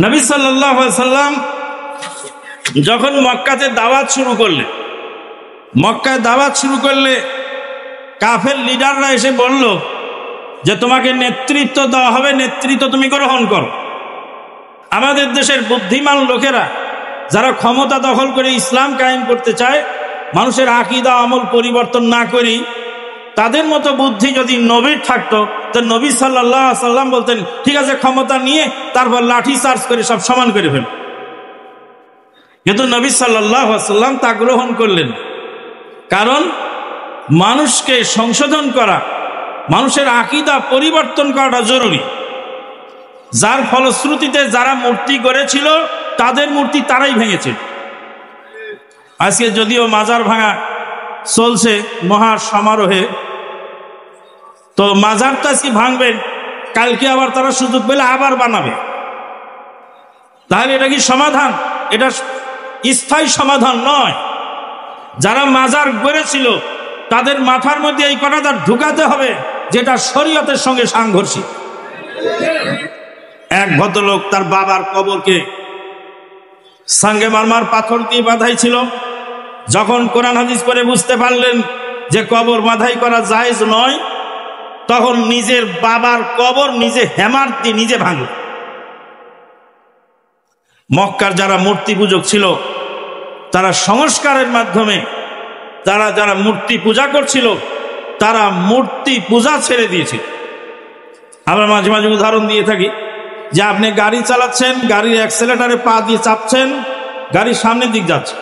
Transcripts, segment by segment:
নবী সাল্লাল্লাহু আলাইহি সাল্লাম যখন মক্কাতে দাওয়াত শুরু করলে কাফের লিডাররা এসে বলল যে তোমাকে নেতৃত্ব দেওয়া হবে, নেতৃত্ব তুমি গ্রহণ করো। আমাদের দেশের বুদ্ধিমান লোকেরা যারা ক্ষমতা দখল করে ইসলাম কায়েম করতে চায়, মানুষের আকীদা আমল পরিবর্তন না করি, তাদের মতো বুদ্ধি যদি নবীর থাকতো তো নবী সাল্লাল্লাহু আলাইহি সাল্লাম বলতেন ঠিক আছে ক্ষমতা নিয়ে তারপর লাঠি চার্জ করে সব সমান করে ফেল। কিন্তু নবী সাল্লাল্লাহু আলাইহি সাল্লাম তা গ্রহণ করলেন, কারণ মানুষকে সংশোধন করা, মানুষের আকীদা পরিবর্তন করাটা জরুরি। যার ফলশ্রুতিতে যারা মূর্তি গড়েছিল তাদের মূর্তি তারাই ভেঙেছে। আজকে যদিও মাজার ভাঙা চলছে মহা সমারোহে, তো মাজার তো আজকে ভাঙবেন, কালকে আবার তারা সুযোগ পেলে আবার বানাবে। তাহলে এটা কি সমাধান? এটা স্থায়ী সমাধান নয়। যারা মাজার গড়েছিল তাদের মাথার মধ্যে এই কথাটা ঢুকাতে হবে যেটা শরীয়তের সঙ্গে সাংঘর্ষিক। এক ভদ্রলোক তার বাবার কবরকে সঙ্গে মারমার পাথর দিয়ে বাঁধাই ছিল। যখন কোরআন হাদিস পড়ে বুঝতে পারলেন যে কবর বাঁধাই করা জায়েজ নয়, তখন নিজের বাবার কবর নিজে হ্যামার দিয়ে নিজে ভাঙল। মক্কার যারা মূর্তি পূজক ছিল তারা সংস্কারের মাধ্যমে যারা মূর্তি পূজা করছিল তারা মূর্তি পূজা ছেড়ে দিয়েছিল। আমরা মাঝে মাঝে উদাহরণ দিয়ে থাকি যে আপনি গাড়ি চালাচ্ছেন, গাড়ির অ্যাক্সেলেটারে পা দিয়ে চাপছেন, গাড়ি সামনের দিক যাচ্ছে,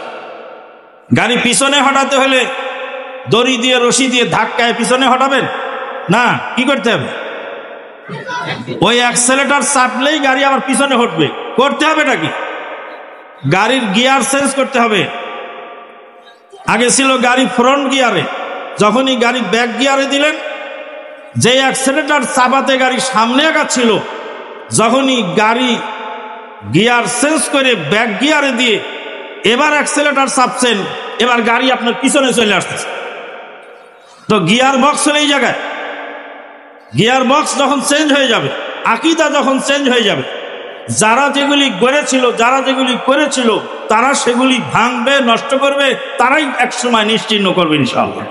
গাড়ি পিছনে হটাতে হলে দড়ি দিয়ে রশি দিয়ে ধাক্কায় পিছনে হটাবেন না, কি করতে হবে? ওই অ্যাক্সেলেটার চাপলেই গাড়ি আবার পিছনে হটবে। করতে হবে নাকি? গাড়ির গিয়ার চেঞ্জ করতে হবে। আগে ছিল গাড়ি ফ্রন্ট গিয়ারে, যখনই গাড়ি ব্যাক গিয়ারে দিলেন, যে অ্যাক্সেলেটার চাপাতে গাড়ি সামনে আগাচ্ছিল, যখনই গাড়ি গিয়ার চেঞ্জ করে ব্যাক গিয়ারে দিয়ে এবার অ্যাক্সেলেটার চাপছেন, এবার গাড়ি আপনার পিছনে চলে আসতেছে। তো গিয়ার বক্স হলো এই জায়গায়। গিয়ার বক্স যখন চেঞ্জ হয়ে যাবে, আকীদা যখন চেঞ্জ হয়ে যাবে, যারা যেগুলি গড়েছিল, যারা যেগুলি করেছিল, তারা সেগুলি ভাঙবে, নষ্ট করবে, তারাই একসময় নিশ্চিহ্ন করবে ইনশাআল্লাহ।